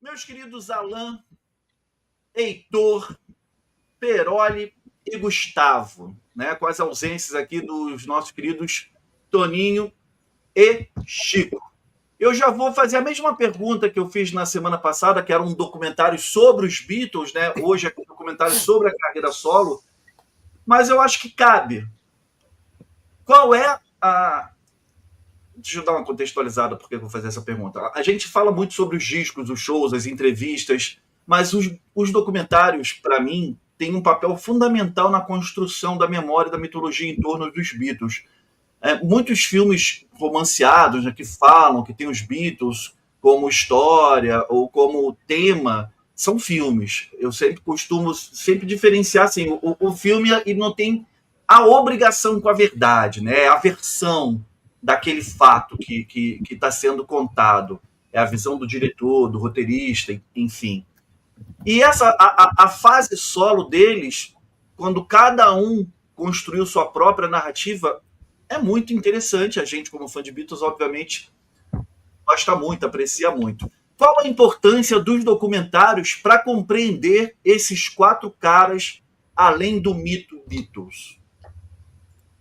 Meus queridos Alain, Heitor, Peroli e Gustavo, né? Com as ausências aqui dos nossos queridos Toninho e Chico. Eu já vou fazer a mesma pergunta que eu fiz na semana passada, que era um documentário sobre os Beatles, né? Hoje é um documentário sobre a carreira solo, mas eu acho que cabe. Qual é a. Deixa eu dar uma contextualizada porque eu vou fazer essa pergunta. A gente fala muito sobre os discos, os shows, as entrevistas, mas os documentários, para mim, têm um papel fundamental na construção da memória da mitologia em torno dos Beatles. Muitos filmes romanceados, né, que falam que tem os Beatles como história ou como tema, são filmes. Eu sempre costumo diferenciar assim, o filme ele não tem a obrigação com a verdade, né? É a versão daquele fato que está sendo contado. É a visão do diretor, do roteirista, enfim. E a fase solo deles, quando cada um construiu sua própria narrativa, é muito interessante. A gente, como fã de Beatles, obviamente, gosta muito, aprecia muito. Qual a importância dos documentários para compreender esses quatro caras, além do mito Beatles?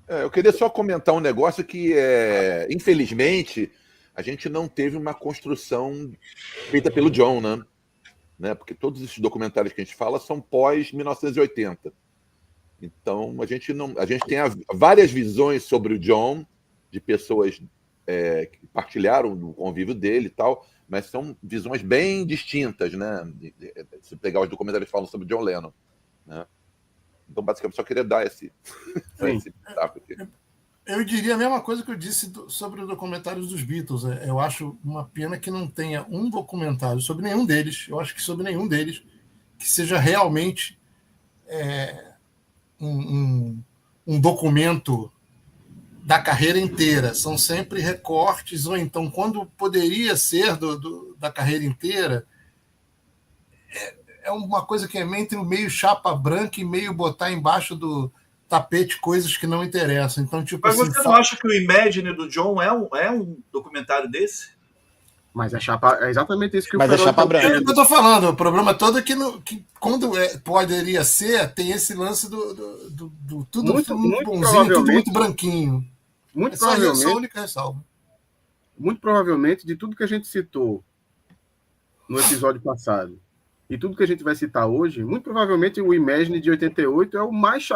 Eu queria só comentar um negócio que, infelizmente, a gente não teve uma construção feita pelo John, né? Porque todos esses documentários que a gente fala são pós-1980. Então, a gente tem várias visões sobre o John, de pessoas que partilharam do convívio dele e tal, mas são visões bem distintas, né? Se pegar os documentários que falam sobre John Lennon, né? Então, basicamente, só queria dar esse pitaco aqui. Eu diria a mesma coisa que eu disse sobre os documentários dos Beatles. Eu acho uma pena que não tenha um documentário sobre nenhum deles. Eu acho que sobre nenhum deles que seja realmente um documento da carreira inteira. São sempre recortes, ou então, quando poderia ser da carreira inteira, é uma coisa que é entre meio chapa branca e meio botar embaixo do tapete coisas que não interessam. Então, tipo, mas assim, você não acha que o Imagine do John é um documentário desse? Mas a chapa é exatamente isso que mas o chapa branca. É o que eu tô falando. O problema todo é que quando poderia ser, tem esse lance do tudo muito bonzinho, tudo muito branquinho. Muito provavelmente, essa é a única ressalva. Muito provavelmente, de tudo que a gente citou no episódio passado e tudo que a gente vai citar hoje, muito provavelmente o Imagine de 88 é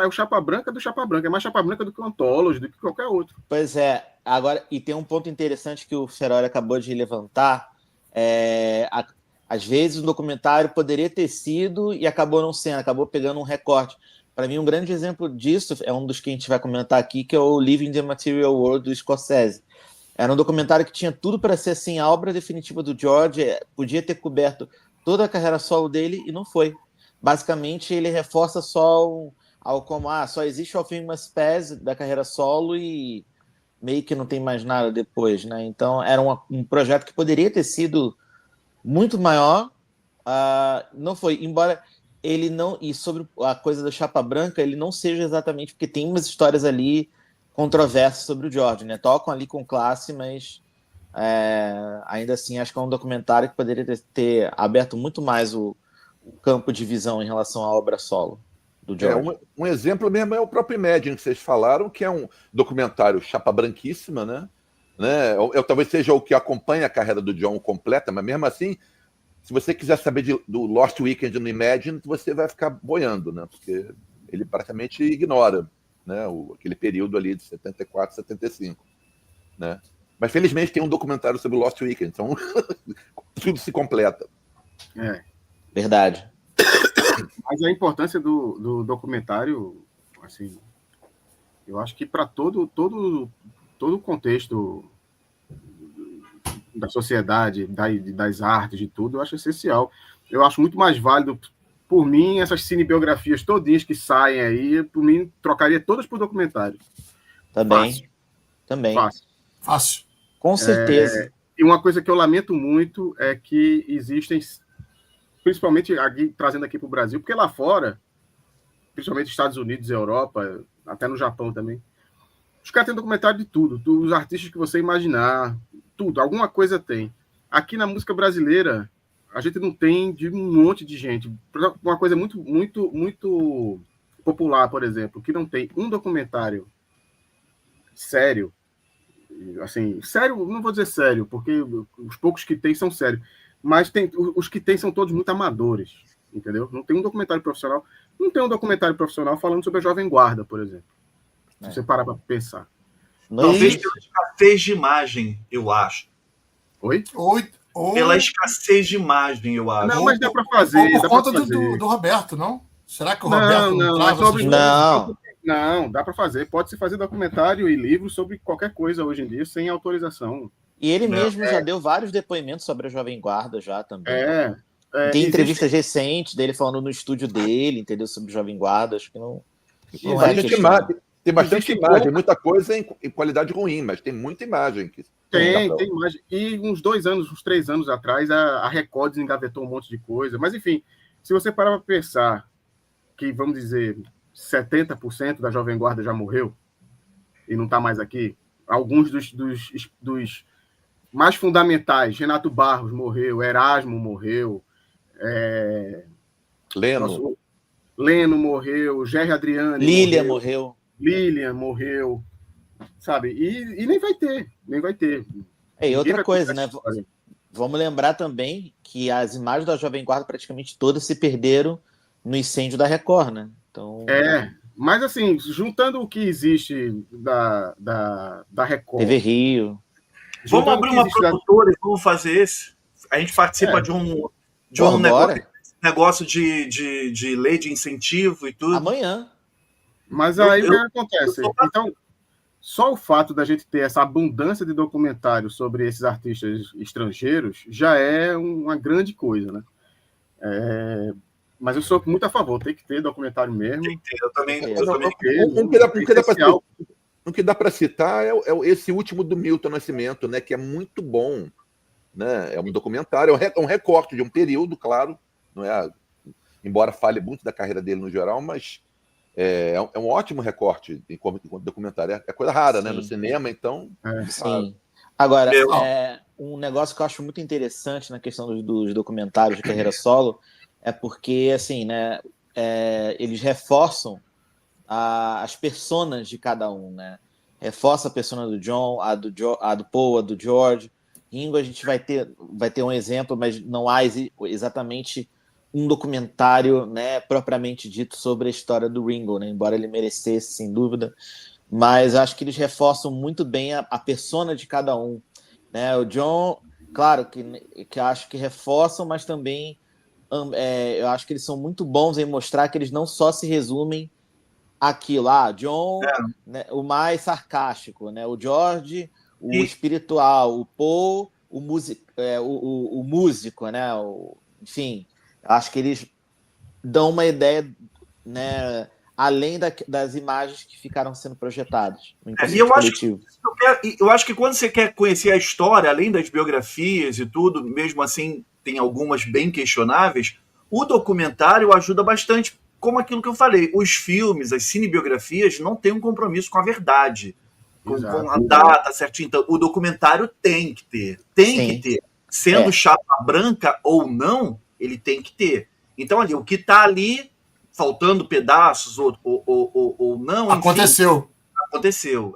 o chapa branca do chapa branca. É mais chapa branca do que o Anthology, do que qualquer outro. Pois é. Agora, e tem um ponto interessante que o Ferrari acabou de levantar. Às vezes o documentário poderia ter sido e acabou não sendo, acabou pegando um recorte. Para mim, um grande exemplo disso é um dos que a gente vai comentar aqui, que é o Living the Material World do Scorsese. Era um documentário que tinha tudo para ser assim, a obra definitiva do George, podia ter coberto toda a carreira solo dele e não foi. Basicamente, ele reforça só algo como só existe o Thing Must Pass da carreira solo e meio que não tem mais nada depois, né? Então, era um projeto que poderia ter sido muito maior, não foi, embora ele não, e sobre a coisa da chapa branca, ele não seja exatamente, porque tem umas histórias ali controversas sobre o George, né? Tocam ali com classe, mas ainda assim acho que é um documentário que poderia ter aberto muito mais o campo de visão em relação à obra solo do George. Um exemplo mesmo é o próprio Imagine que vocês falaram, que é um documentário chapa branquíssima, né? Talvez seja o que acompanha a carreira do John completa, mas mesmo assim, se você quiser saber do Lost Weekend no Imagine, você vai ficar boiando, né? Porque ele praticamente ignora, né, aquele período ali de 74, 75, né? Mas felizmente tem um documentário sobre o Lost Weekend, então tudo se completa. Verdade. Mas a importância do documentário, assim, eu acho que para todo o contexto da sociedade, das artes, de tudo, eu acho essencial. Eu acho muito mais válido, por mim, essas cinebiografias todinhas que saem aí, por mim, trocaria todas por documentário. Também. Fácil. Com certeza. E uma coisa que eu lamento muito é que existem, principalmente aqui, trazendo aqui para o Brasil, porque lá fora, principalmente Estados Unidos, Europa, até no Japão também, os caras têm documentário de tudo, dos artistas que você imaginar, tudo, alguma coisa tem. Aqui na música brasileira, a gente não tem de um monte de gente. Uma coisa muito, muito, muito popular, por exemplo, que não tem um documentário sério, assim, sério, não vou dizer sério, porque os poucos que tem são sérios, mas os que tem são todos muito amadores, entendeu? Não tem um documentário profissional, não tem um documentário profissional falando sobre a Jovem Guarda, por exemplo. Se você parar para pensar. Talvez pela escassez de imagem, eu acho. Oi? Pela escassez de imagem, eu acho. Não, mas dá para fazer. Ou por conta do Roberto, não? Será que o Roberto não, dá para fazer. Pode-se fazer documentário e livro sobre qualquer coisa hoje em dia, sem autorização. E ele mesmo já deu vários depoimentos sobre a Jovem Guarda já também. Tem Existe... entrevistas recentes dele falando no estúdio dele, entendeu? Sobre Jovem Guarda. Acho que não tem bastante imagem, muita coisa em qualidade ruim, mas tem muita imagem. Tem imagem. E uns 3 anos atrás, a Record engavetou um monte de coisa. Mas, enfim, se você parar para pensar que, vamos dizer, 70% da Jovem Guarda já morreu e não está mais aqui, alguns dos mais fundamentais, Renato Barros morreu, Erasmo morreu, Leno morreu, Gerry Adriane Lilian morreu, sabe? E nem vai ter. E outra coisa, né? Vamos lembrar também que as imagens da Jovem Guarda praticamente todas se perderam no incêndio da Record, né? Então... mas assim, juntando o que existe da Record... TV Rio... Vamos abrir uma produtora e vamos fazer esse. A gente participa de um negócio de lei de incentivo e tudo. Amanhã. Mas aí o que acontece? Então, só o fato da gente ter essa abundância de documentários sobre esses artistas estrangeiros já é uma grande coisa, né? Mas eu sou muito a favor, tem que ter documentário mesmo. Tem que ter, eu também. O que dá para citar é esse último do Milton Nascimento, né? Que é muito bom, né? É um documentário, é um recorte de um período, claro, não é? Embora fale muito da carreira dele no geral, mas é um ótimo recorte enquanto documentário. É coisa rara, Sim. Né? No cinema, então. Sim. Agora, um negócio que eu acho muito interessante na questão dos documentários de carreira solo é porque, assim, né? Eles reforçam as personas de cada um, né? Reforça a persona do John, a do Paul, a do George. Ringo, a gente vai ter um exemplo, mas não há exatamente um documentário, né, propriamente dito sobre a história do Ringo, né? Embora ele merecesse, sem dúvida. Mas acho que eles reforçam muito bem a persona de cada um, né? O John, claro, que acho que reforçam, mas também eu acho que eles são muito bons em mostrar que eles não só se resumem aquilo, John, né, o mais sarcástico, né? O George, o espiritual, o Paul, o músico, né? Enfim, acho que eles dão uma ideia, né, além das imagens que ficaram sendo projetadas. E eu acho que quando você quer conhecer a história, além das biografias e tudo, mesmo assim, tem algumas bem questionáveis, o documentário ajuda bastante. Como aquilo que eu falei, os filmes, as cinebiografias não têm um compromisso com a verdade, com a data certinha. Então, o documentário tem que ter. Que ter. Sendo chapa branca ou não, ele tem que ter. Então, ali, o que está ali, faltando pedaços ou não... Aconteceu. Enfim, aconteceu.